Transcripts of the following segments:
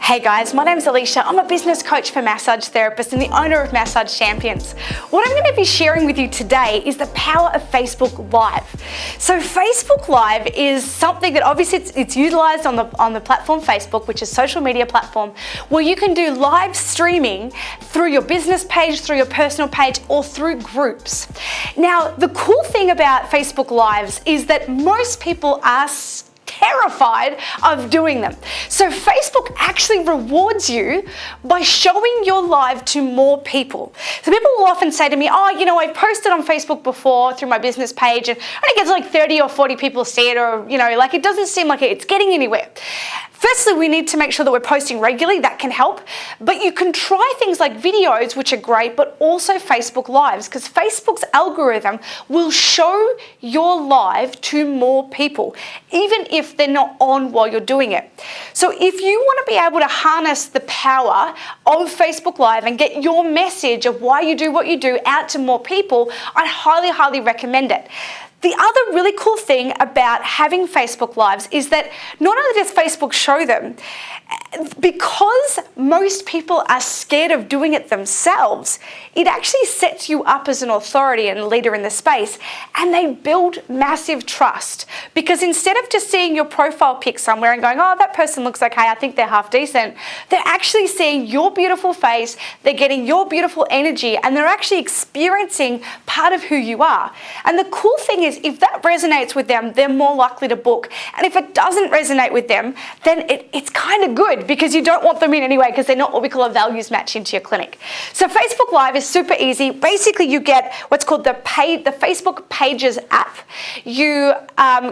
Hey guys, my name's Elicia. I'm a business coach for massage therapists and the owner of Massage Champions. What I'm going to be sharing with you today is the power of Facebook Live. So Facebook Live is something that obviously it's utilized on the platform Facebook, which is a social media platform, where you can do live streaming through your business page, through your personal page, or through groups. Now, the cool thing about Facebook Lives is that most people are terrified of doing them. So Facebook actually rewards you by showing your live to more people. So people will often say to me, oh, you know, I posted on Facebook before through my business page and I only get like 30 or 40 people see it, or, you know, like it doesn't seem like it's getting anywhere. Firstly, we need to make sure that we're posting regularly. That can help. But you can try things like videos, which are great, but also Facebook Lives, because Facebook's algorithm will show your live to more people, even if they're not on while you're doing it. So if you want to be able to harness the power of Facebook Live and get your message of why you do what you do out to more people, I highly, highly recommend it. The other really cool thing about having Facebook Lives is that not only does Facebook show them, because most people are scared of doing it themselves, it actually sets you up as an authority and leader in the space, and they build massive trust. Because instead of just seeing your profile pic somewhere and going, oh, that person looks okay, I think they're half decent, they're actually seeing your beautiful face, they're getting your beautiful energy, and they're actually experiencing part of who you are. And the cool thing is, if that resonates with them, they're more likely to book. And if it doesn't resonate with them, then it's kind of good, because you don't want them in anyway, because they're not what we call a values match into your clinic. So Facebook Live is super easy. Basically, you get what's called the Facebook Pages app. You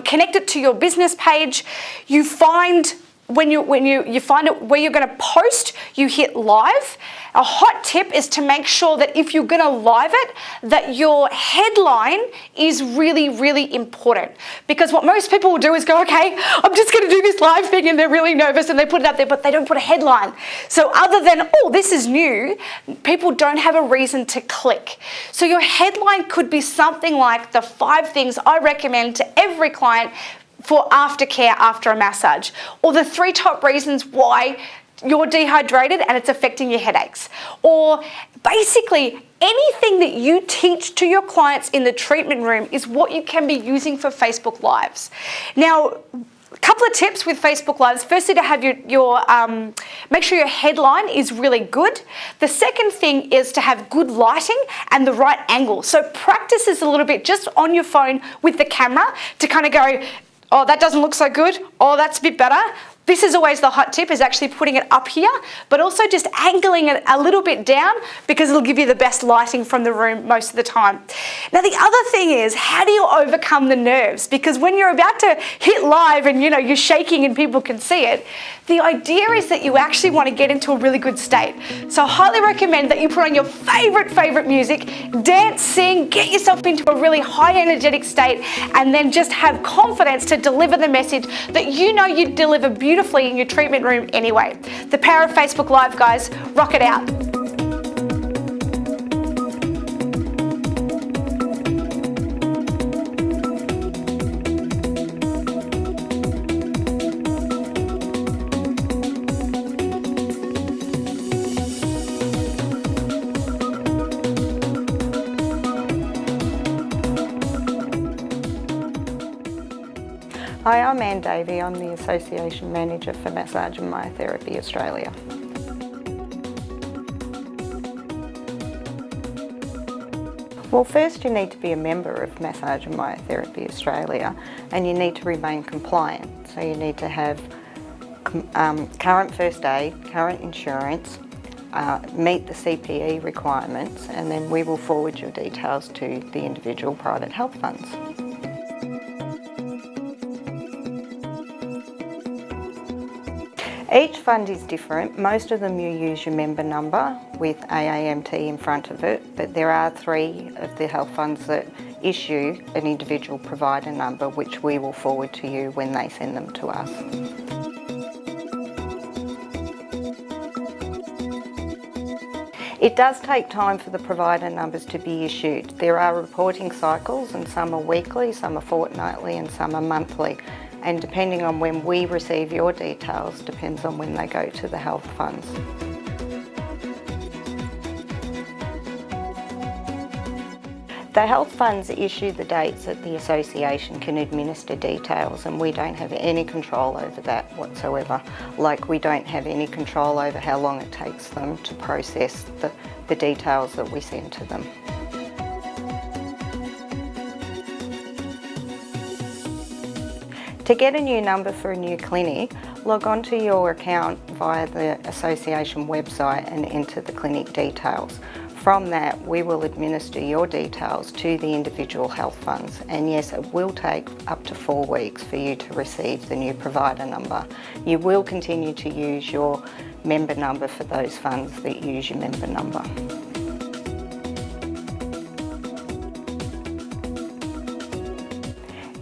connect it to your business page. You find when you find it where you're going to post, you hit live. A hot tip is to make sure that if you're going to live it, that your headline is really, really important. Because what most people will do is go, okay, I'm just going to do this live thing, and they're really nervous and they put it up there, but they don't put a headline. So other than, oh, this is new, people don't have a reason to click. So your headline could be something like the 5 things I recommend to every client for aftercare after a massage, or the 3 top reasons why you're dehydrated and it's affecting your headaches, or basically anything that you teach to your clients in the treatment room is what you can be using for Facebook Lives. Now, a couple of tips with Facebook Lives. Firstly, to have your make sure your headline is really good. The second thing is to have good lighting and the right angle. So practice this a little bit just on your phone with the camera to kind of go, oh, that doesn't look so good. Oh, that's a bit better. This is always the hot tip, is actually putting it up here, but also just angling it a little bit down, because it'll give you the best lighting from the room most of the time. Now, the other thing is, how do you overcome the nerves? Because when you're about to hit live and you're shaking and people can see it, the idea is that you actually want to get into a really good state. So I highly recommend that you put on your favorite music, dance, sing, get yourself into a really high energetic state, and then just have confidence to deliver the message that you know you deliver beautifully in your treatment room anyway. The power of Facebook Live, guys. Rock it out. Hi, I'm Davey. I'm the Association Manager for Massage and Myotherapy Australia. Well, first you need to be a member of Massage and Myotherapy Australia, and you need to remain compliant. So you need to have current first aid, current insurance, meet the CPE requirements, and then we will forward your details to the individual private health funds. Each fund is different. Most of them you use your member number with AAMT in front of it, but there are 3 of the health funds that issue an individual provider number, which we will forward to you when they send them to us. It does take time for the provider numbers to be issued. There are reporting cycles, and some are weekly, some are fortnightly, and some are monthly. and depending on when we receive your details depends on when they go to the health funds. The health funds issue the dates that the association can administer details, and we don't have any control over that whatsoever. Like, we don't have any control over how long it takes them to process the details that we send to them. To get a new number for a new clinic, log on to your account via the association website and enter the clinic details. From that, we will administer your details to the individual health funds, and yes, it will take up to 4 weeks for you to receive the new provider number. You will continue to use your member number for those funds that use your member number.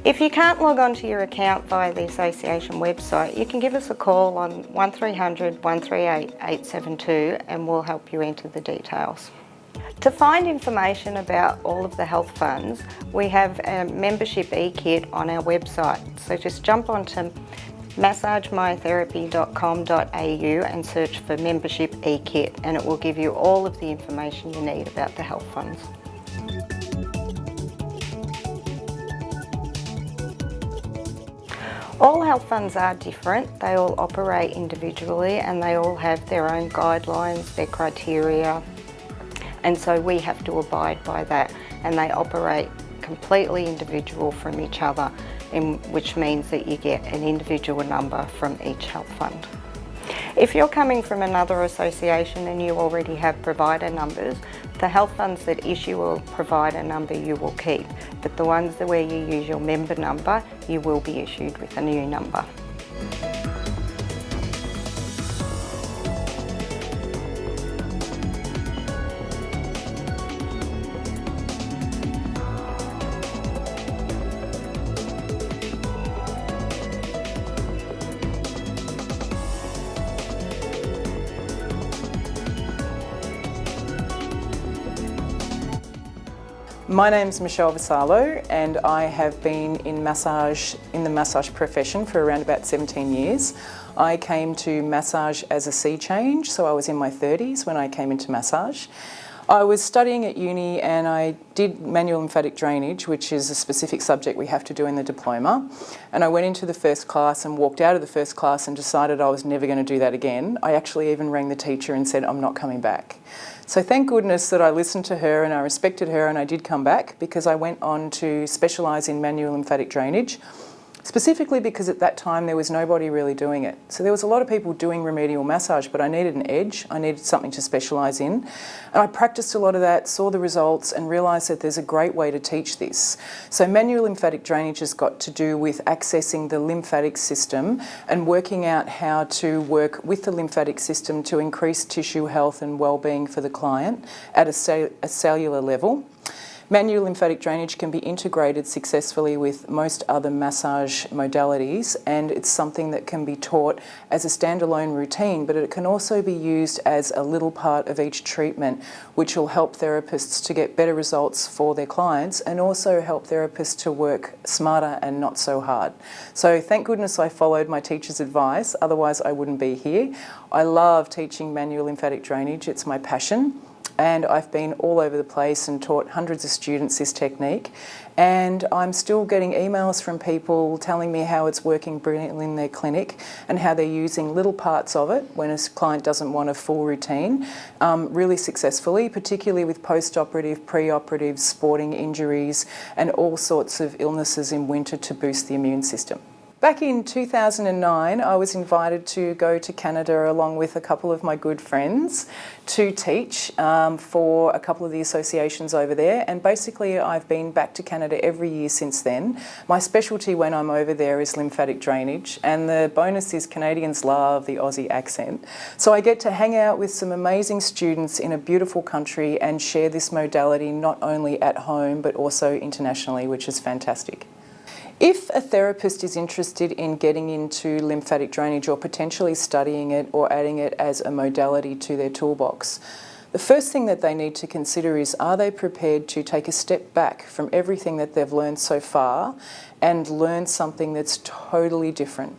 If you can't log on to your account via the association website, you can give us a call on 1300 138 872 and we'll help you enter the details. To find information about all of the health funds, we have a membership e-kit on our website. So just jump onto massagemyotherapy.com.au and search for membership e-kit, and it will give you all of the information you need about the health funds. All health funds are different. They all operate individually and they all have their own guidelines, their criteria, and so we have to abide by that, and they operate completely individual from each other, which means that you get an individual number from each health fund. If you're coming from another association and you already have provider numbers, the health funds that issue a provider number you will keep, but the ones where you use your member number, you will be issued with a new number. My name's Michelle Vassallo, and I have been in the massage profession for around about 17 years. I came to massage as a sea change, so I was in my 30s when I came into massage. I was studying at uni and I did manual lymphatic drainage, which is a specific subject we have to do in the diploma. And I went into the first class and walked out of the first class and decided I was never going to do that again. I actually even rang the teacher and said, I'm not coming back. So thank goodness that I listened to her and I respected her, and I did come back because I went on to specialise in manual lymphatic drainage, specifically because at that time there was nobody really doing it. So there was a lot of people doing remedial massage, but I needed an edge, I needed something to specialise in. And I practiced a lot of that, saw the results and realised that there's a great way to teach this. So manual lymphatic drainage has got to do with accessing the lymphatic system and working out how to work with the lymphatic system to increase tissue health and well-being for the client at a cellular level. Manual lymphatic drainage can be integrated successfully with most other massage modalities, and it's something that can be taught as a standalone routine, but it can also be used as a little part of each treatment, which will help therapists to get better results for their clients and also help therapists to work smarter and not so hard. So thank goodness I followed my teacher's advice, otherwise I wouldn't be here. I love teaching manual lymphatic drainage, it's my passion. And I've been all over the place and taught hundreds of students this technique, and I'm still getting emails from people telling me how it's working brilliantly in their clinic and how they're using little parts of it when a client doesn't want a full routine really successfully, particularly with post-operative, pre-operative, sporting injuries and all sorts of illnesses in winter to boost the immune system. Back in 2009, I was invited to go to Canada along with a couple of my good friends to teach for a couple of the associations over there, and basically I've been back to Canada every year since then. My specialty when I'm over there is lymphatic drainage, and the bonus is Canadians love the Aussie accent. So I get to hang out with some amazing students in a beautiful country and share this modality not only at home but also internationally, which is fantastic. If a therapist is interested in getting into lymphatic drainage or potentially studying it or adding it as a modality to their toolbox, The first thing that they need to consider is, are they prepared to take a step back from everything that they've learned so far and learn something that's totally different?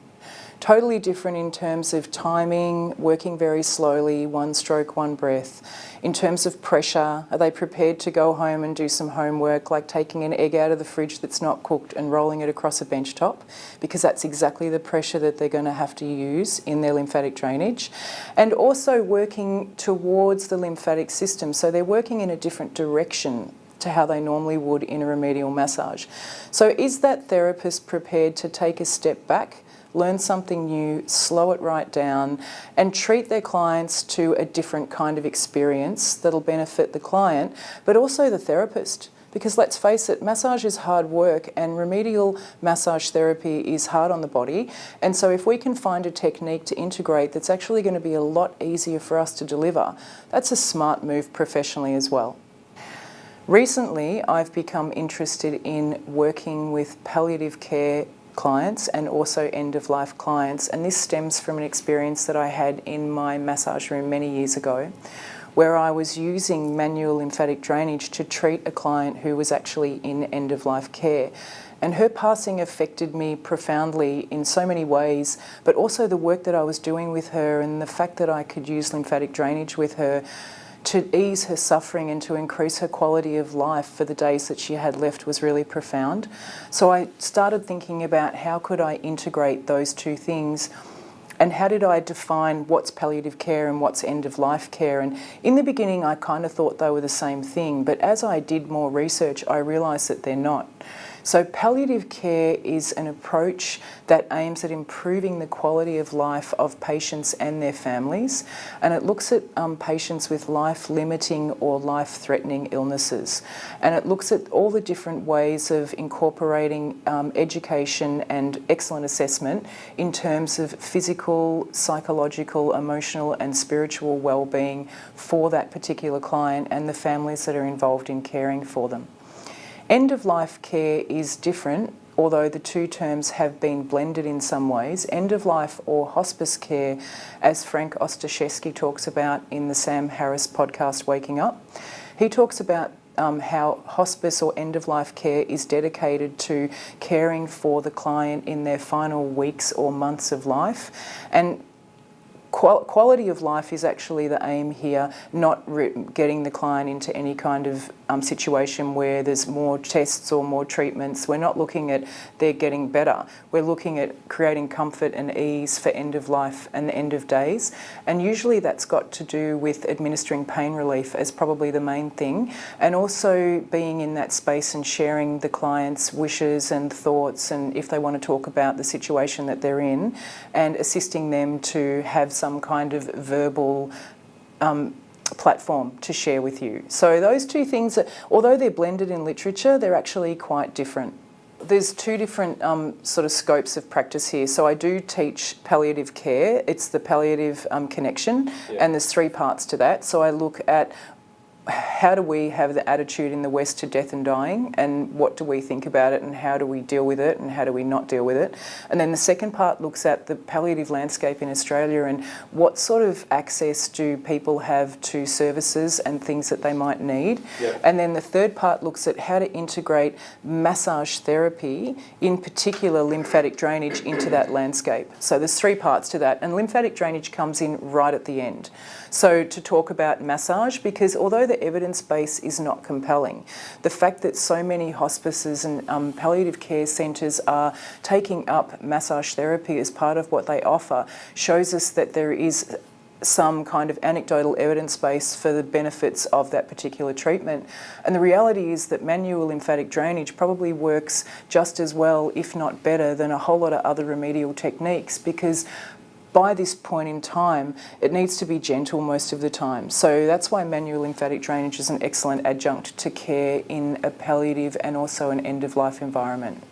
Totally different in terms of timing, working very slowly, one stroke, one breath. In terms of pressure, are they prepared to go home and do some homework, like taking an egg out of the fridge that's not cooked and rolling it across a bench top? Because that's exactly the pressure that they're going to have to use in their lymphatic drainage. And also working towards the lymphatic system. So they're working in a different direction to how they normally would in a remedial massage. So is that therapist prepared to take a step back, learn something new, slow it right down, and treat their clients to a different kind of experience that'll benefit the client, but also the therapist? Because let's face it, massage is hard work and remedial massage therapy is hard on the body. And so if we can find a technique to integrate that's actually going to be a lot easier for us to deliver, that's a smart move professionally as well. Recently, I've become interested in working with palliative care clients and also end-of-life clients, and this stems from an experience that I had in my massage room many years ago, where I was using manual lymphatic drainage to treat a client who was actually in end-of-life care. And her passing affected me profoundly in so many ways, but also the work that I was doing with her and the fact that I could use lymphatic drainage with her to ease her suffering and to increase her quality of life for the days that she had left was really profound. So I started thinking about how could I integrate those two things, and how did I define what's palliative care and what's end-of-life care. And in the beginning I kind of thought they were the same thing, but as I did more research I realised that they're not. So palliative care is an approach that aims at improving the quality of life of patients and their families, and it looks at patients with life-limiting or life-threatening illnesses, and it looks at all the different ways of incorporating education and excellent assessment in terms of physical, psychological, emotional and spiritual well-being for that particular client and the families that are involved in caring for them. End-of-life care is different, although the two terms have been blended in some ways. End-of-life or hospice care, as Frank Ostaszewski talks about in the Sam Harris podcast, Waking Up, he talks about how hospice or end-of-life care is dedicated to caring for the client in their final weeks or months of life. And quality of life is actually the aim here, not getting the client into any kind of situation where there's more tests or more treatments. We're not looking at they're getting better. We're looking at creating comfort and ease for end of life and the end of days. And usually that's got to do with administering pain relief as probably the main thing, and also being in that space and sharing the client's wishes and thoughts, and if they want to talk about the situation that they're in, and assisting them to have some kind of verbal platform to share with you. So those two things, although they're blended in literature, they're actually quite different. There's two different sort of scopes of practice here. So I do teach palliative care. It's the palliative connection, and there's three parts to that. So I look at how do we have the attitude in the West to death and dying, and what do we think about it, and how do we deal with it, and how do we not deal with it. And then the second part looks at the palliative landscape in Australia and what sort of access do people have to services and things that they might need. And then the third part looks at how to integrate massage therapy, in particular lymphatic drainage, into that landscape. So there's three parts to that, and lymphatic drainage comes in right at the end. So to talk about massage, because although the evidence base is not compelling, the fact that so many hospices and palliative care centres are taking up massage therapy as part of what they offer shows us that there is some kind of anecdotal evidence base for the benefits of that particular treatment. And the reality is that manual lymphatic drainage probably works just as well, if not better, than a whole lot of other remedial techniques, because by this point in time, it needs to be gentle most of the time. So that's why manual lymphatic drainage is an excellent adjunct to care in a palliative and also an end-of-life environment.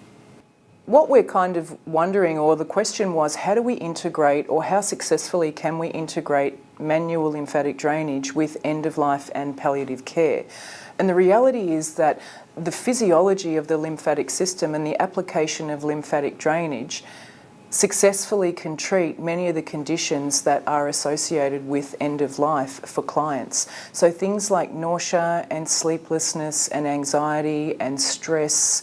What we're kind of wondering, or the question was, how do we integrate, or how successfully can we integrate manual lymphatic drainage with end-of-life and palliative care? And the reality is that the physiology of the lymphatic system and the application of lymphatic drainage successfully can treat many of the conditions that are associated with end of life for clients. So things like nausea and sleeplessness and anxiety and stress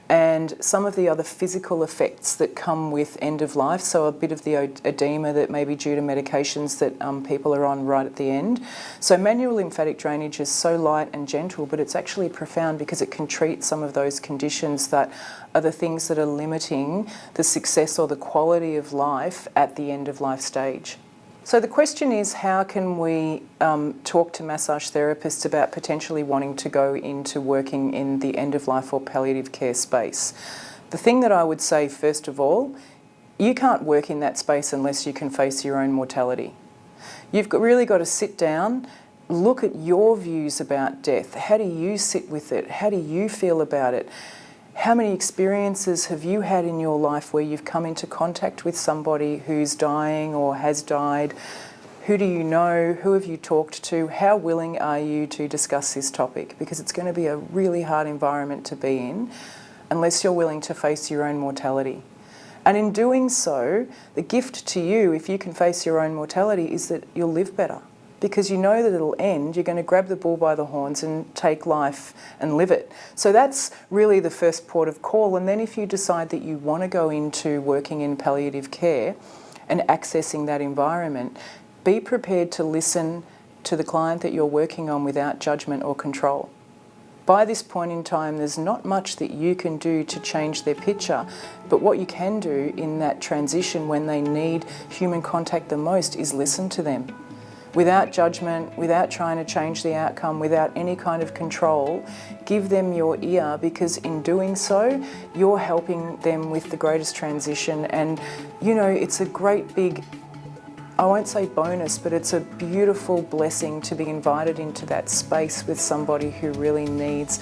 and some of the other physical effects that come with end of life, so a bit of the edema that may be due to medications that people are on right at the end. So manual lymphatic drainage is so light and gentle, but it's actually profound because it can treat some of those conditions that are the things that are limiting the success or the quality of life at the end of life stage. So the question is, how can we talk to massage therapists about potentially wanting to go into working in the end-of-life or palliative care space? The thing that I would say, first of all, you can't work in that space unless you can face your own mortality. You've really got to sit down, look at your views about death. How do you sit with it? How do you feel about it? How many experiences have you had in your life where you've come into contact with somebody who's dying or has died? Who do you know? Who have you talked to? How willing are you to discuss this topic? Because it's going to be a really hard environment to be in unless you're willing to face your own mortality. And in doing so, the gift to you, if you can face your own mortality, is that you'll live better. Because you know that it'll end, you're going to grab the bull by the horns and take life and live it. So that's really the first port of call. And then if you decide that you want to go into working in palliative care and accessing that environment, be prepared to listen to the client that you're working on without judgment or control. By this point in time, there's not much that you can do to change their picture, but what you can do in that transition when they need human contact the most is listen to them. Without judgment, without trying to change the outcome, without any kind of control, give them your ear, because in doing so, you're helping them with the greatest transition. And, you know, it's a great big, I won't say bonus, but it's a beautiful blessing to be invited into that space with somebody who really needs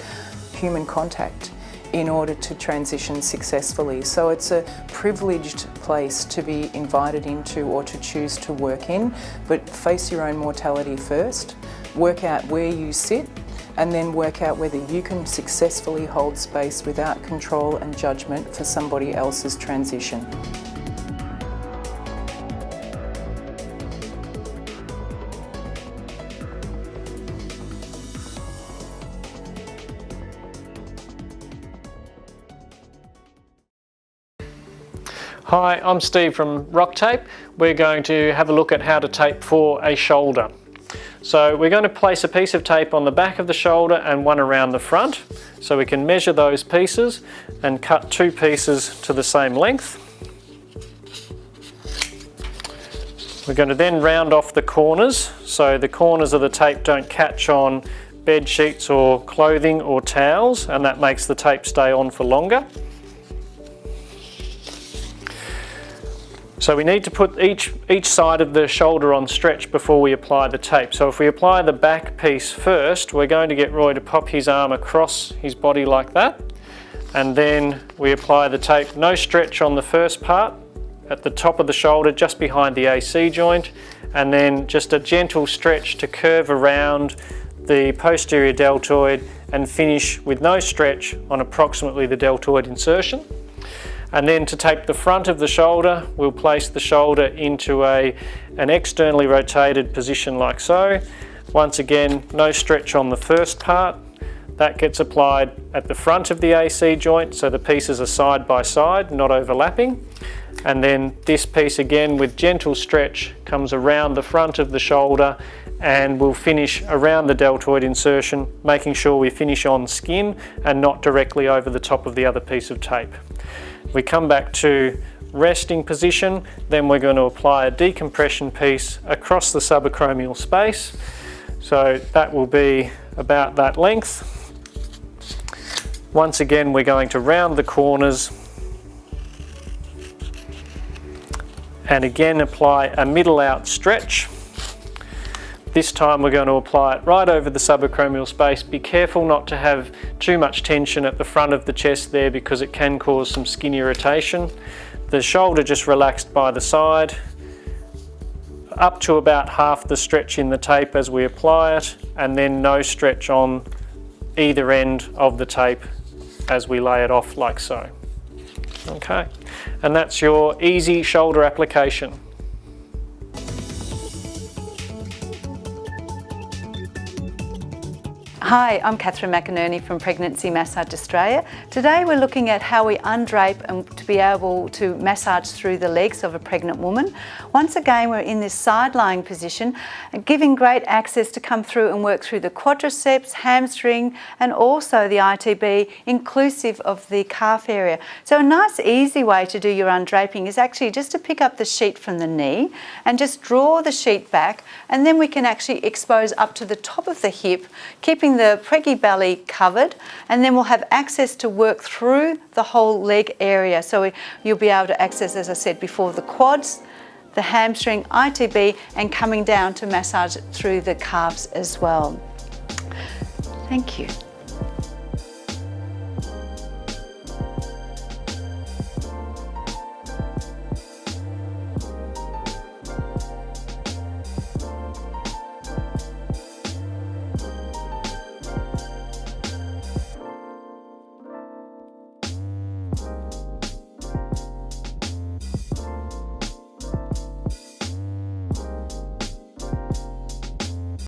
human contact in order to transition successfully. So it's a privileged place to be invited into or to choose to work in, but face your own mortality first, work out where you sit, and then work out whether you can successfully hold space without control and judgment for somebody else's transition. Hi, I'm Steve from Rock Tape. We're going to have a look at how to tape for a shoulder. So we're going to place a piece of tape on the back of the shoulder and one around the front. So we can measure those pieces and cut two pieces to the same length. We're going to then round off the corners, so the corners of the tape don't catch on bed sheets or clothing or towels, and that makes the tape stay on for longer. So we need to put each side of the shoulder on stretch before we apply the tape. So if we apply the back piece first, we're going to get Roy to pop his arm across his body like that. And then we apply the tape, no stretch on the first part, at the top of the shoulder, just behind the AC joint. And then just a gentle stretch to curve around the posterior deltoid and finish with no stretch on approximately the deltoid insertion. And then to tape the front of the shoulder, we'll place the shoulder into an externally rotated position like so. Once again, no stretch on the first part. That gets applied at the front of the AC joint, so the pieces are side by side, not overlapping. And then this piece again with gentle stretch comes around the front of the shoulder and we'll finish around the deltoid insertion, making sure we finish on skin and not directly over the top of the other piece of tape. We come back to resting position, then we're going to apply a decompression piece across the subacromial space. So that will be about that length. Once again, we're going to round the corners and again apply a middle out stretch. This time we're going to apply it right over the subacromial space. Be careful not to have too much tension at the front of the chest there because it can cause some skin irritation. The shoulder just relaxed by the side, up to about half the stretch in the tape as we apply it, and then no stretch on either end of the tape as we lay it off like so. Okay, and that's your easy shoulder application. Hi, I'm Catherine McInerney from Pregnancy Massage Australia. Today we're looking at how we undrape and to be able to massage through the legs of a pregnant woman. Once again, we're in this side-lying position, giving great access to come through and work through the quadriceps, hamstring, and also the ITB, inclusive of the calf area. So a nice easy way to do your undraping is actually just to pick up the sheet from the knee and just draw the sheet back, and then we can actually expose up to the top of the hip, keeping the preggy belly covered, and then we'll have access to work through the whole leg area. So you'll be able to access, as I said before, the quads, the hamstring, ITB, and coming down to massage through the calves as well. Thank you.